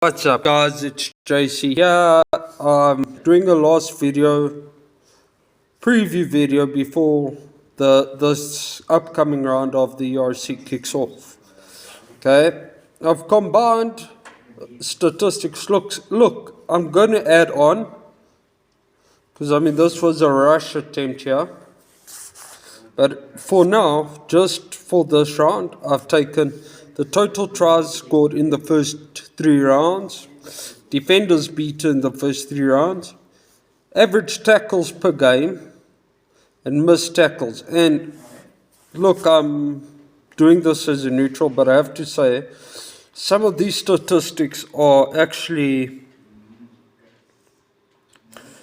What's up guys, it's JC here. Doing a last preview video before this upcoming round of the URC kicks off. Okay, I've combined statistics. Look, I'm going to add on, because this was a rush attempt here. But for now, just for this round, I've taken the total tries scored in the first 3 rounds, defenders beaten in the first 3 rounds, average tackles per game, and missed tackles. And look, I'm doing this as a neutral, but I have to say, some of these statistics are actually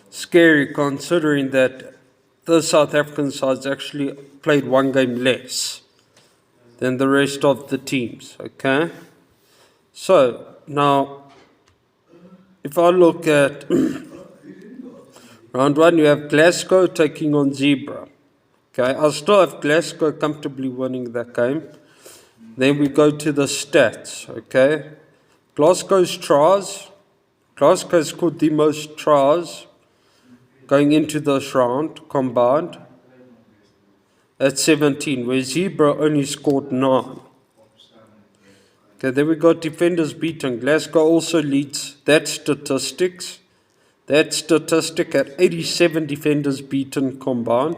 scary, considering that the South African side's actually played 1 game less than the rest of the teams. Okay, so now if I look at round 1, you have Glasgow taking on Zebra. Okay, I still have Glasgow comfortably winning that game. Then we go to the stats. Okay, Glasgow's tries. Glasgow scored the most tries going into this round combined at 17, where Zebra only scored 9. Okay, then we got defenders beaten. Glasgow also leads that statistic at 87 defenders beaten combined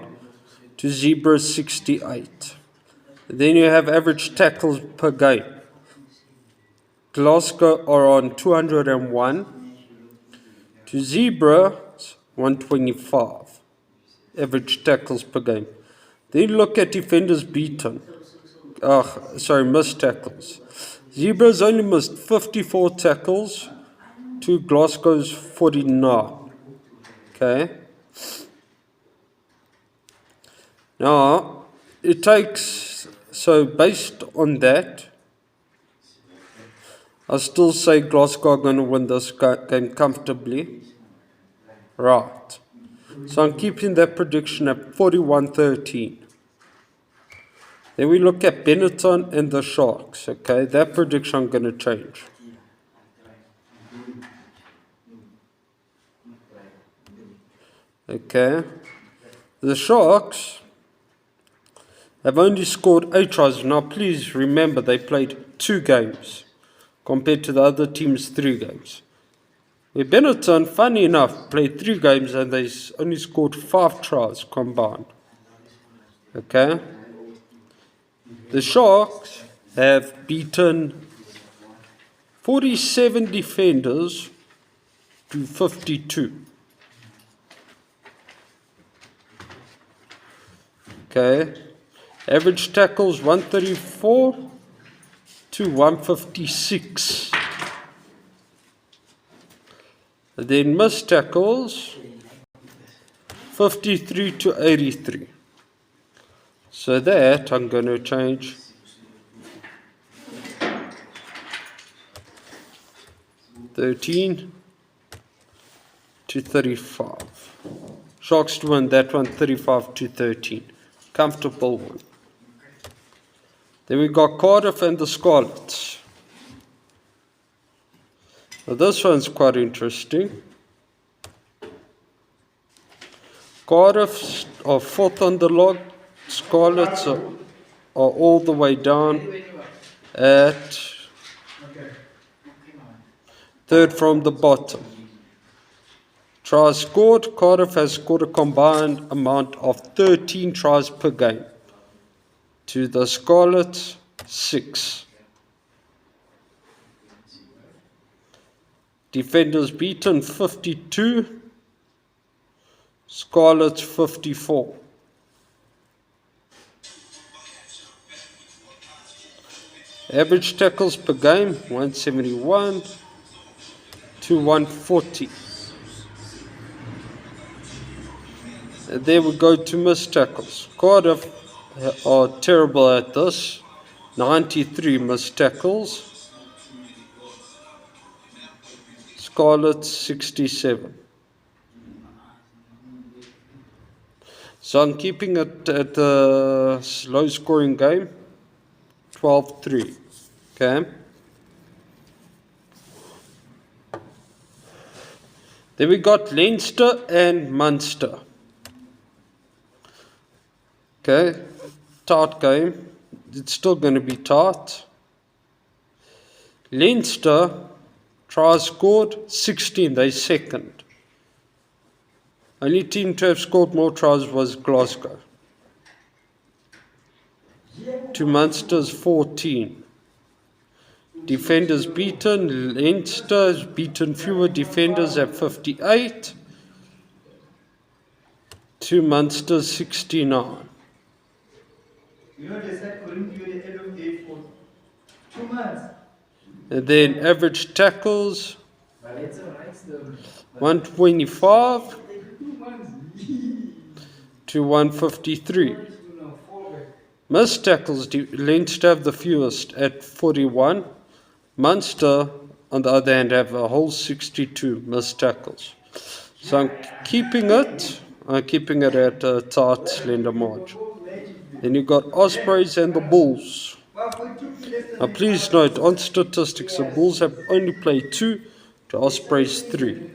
to Zebra's 68. Then you have average tackles per game. Glasgow are on 201 to Zebra's 125 average tackles per game. Then look at defenders beaten. Missed tackles. Zebra's only missed 54 tackles to Glasgow's 49. Okay. Now, based on that, I still say Glasgow are going to win this game comfortably. Right. So I'm keeping that prediction at 41-13. Then we look at Benetton and the Sharks. Okay, that prediction I'm going to change. Okay, the Sharks have only scored 8 tries. Now please remember, they played 2 games compared to the other team's 3 games. Where Benetton, funny enough, played 3 games and they only scored 5 tries combined. Okay. The Sharks have beaten 47 defenders to 52. Okay. Average tackles 134 to 156. And then missed tackles 53 to 83. So that I'm going to change 13 to 35. Sharks to win that one 35 to 13. Comfortable one. Then we got Cardiff and the Scarlets. Now this one's quite interesting. Cardiff are 4th on the log. Scarlets are all the way down at 3rd from the bottom. Tries scored. Cardiff has scored a combined amount of 13 tries per game to the Scarlets 6. Defenders beaten 52, Scarlets 54. Average tackles per game 171 to 140. And there we go to missed tackles. Cardiff are terrible at this. 93 missed tackles. Scarlets 67. So I'm keeping it at a low scoring game. 12-3. Okay. Then we got Leinster and Munster. Okay, tight game. It's still going to be tight. Leinster tries scored 16, they second. Only team to have scored more tries was Glasgow. To Munster's 14. Defenders beaten. Leinster has beaten fewer defenders at 58. To Munster's 69. And then average tackles 125 to 153. Missed tackles, Leinster have the fewest at 41. Munster, on the other hand, have a whole 62 missed tackles. So I'm keeping it at a tight, slender margin. Then you've got Ospreys and the Bulls. Now please note, on statistics, the Bulls have only played 2 to Ospreys 3.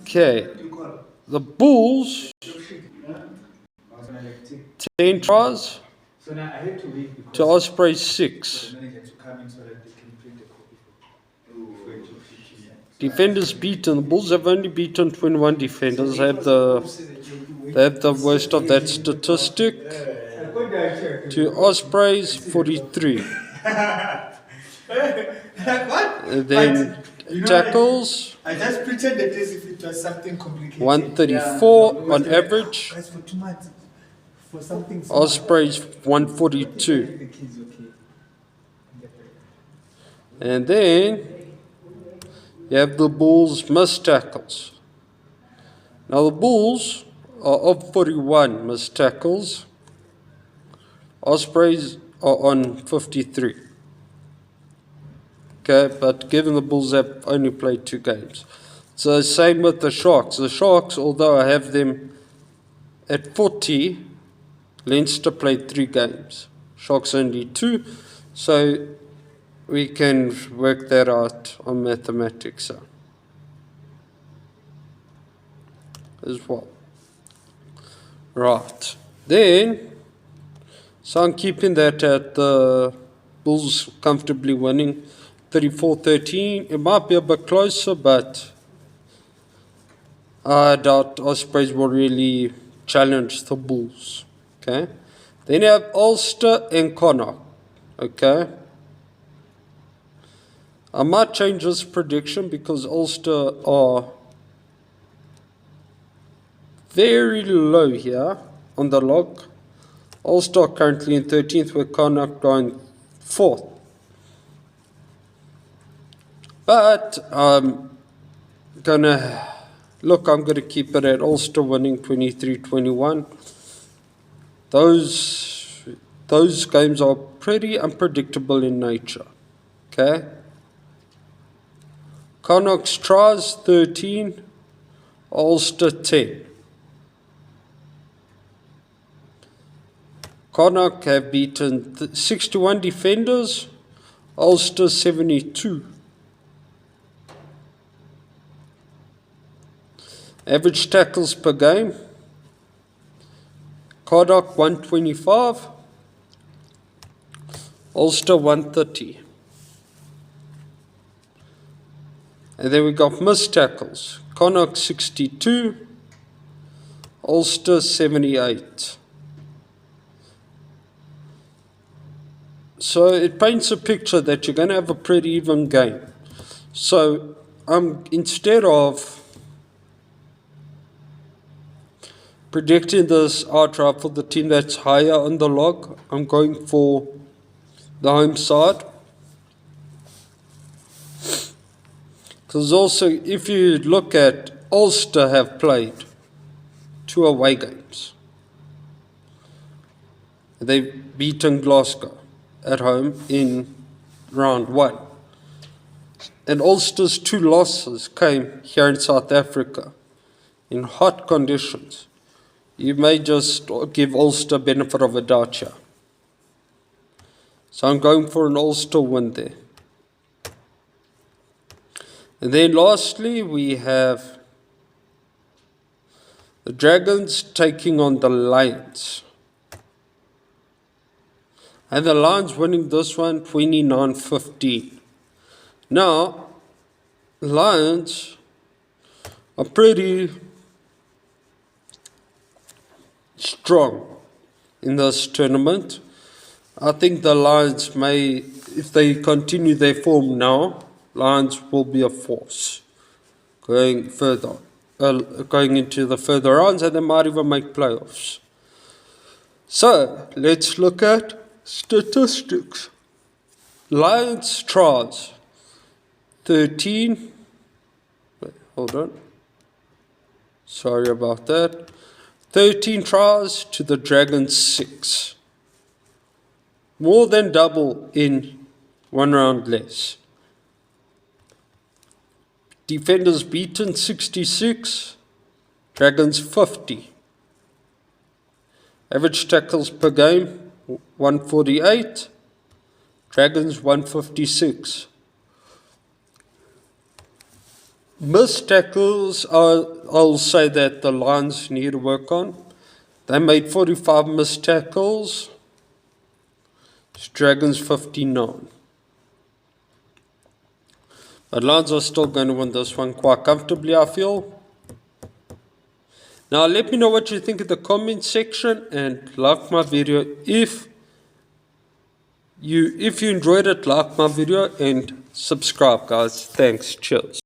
Okay, the Bulls 10 tries to Ospreys 6. Defenders beaten. The Bulls have only beaten 21 defenders. They have the worst of that statistic. To Ospreys 43. And then tackles. I just pretended as if it was something complicated. 134 on average. For something Ospreys 142. And then you have the Bulls missed tackles. Now the Bulls are of 41 missed tackles. Ospreys are on 53. Okay, but given the Bulls have only played 2 games. So same with the Sharks. The Sharks, although I have them at 40, Leinster played 3 games. Sharks only 2. So we can work that out on mathematics as well. Right. Then, so I'm keeping that at the Bulls comfortably winning 34-13. It might be a bit closer, but I doubt Ospreys will really challenge the Bulls. Okay. Then you have Ulster and Connacht. Okay. I might change this prediction because Ulster are very low here on the log. Ulster are currently in 13th, with Connacht going 4th. But I'm going to keep it at Ulster winning 23-21. Those games are pretty unpredictable in nature. Okay? Connacht's tries 13, Ulster 10. Connacht have beaten 61 defenders, Ulster 72. Average tackles per game, Connacht 125, Ulster 130. And then we got missed tackles, Connacht 62, Ulster 78. So it paints a picture that you're going to have a pretty even game. So instead of predicting this outright for the team that's higher on the log, I'm going for the home side. Because also, if you look at Ulster have played 2 away games. They've beaten Glasgow at home in round 1. And Ulster's 2 losses came here in South Africa in hot conditions. You may just give Ulster benefit of a doubt here. So I'm going for an Ulster win there. And then lastly, we have the Dragons taking on the Lions. And the Lions winning this one 29-15. Now, Lions are pretty strong in this tournament. I think the Lions may, if they continue their form now, Lions will be a force going further, going into the further rounds, and they might even make playoffs. So, let's look at statistics. Lions tries 13. Wait, hold on. Sorry about that. 13 tries to the Dragons 6. More than double in one round less. Defenders beaten 66, Dragons 50. Average tackles per game 148, Dragons 156. Missed tackles, I'll say that the Lions need to work on. They made 45 missed tackles. Dragons 59. But Lions are still going to win this one quite comfortably, I feel. Now let me know what you think in the comment section, and like my video if you enjoyed it. Like my video and subscribe, guys. Thanks. Cheers.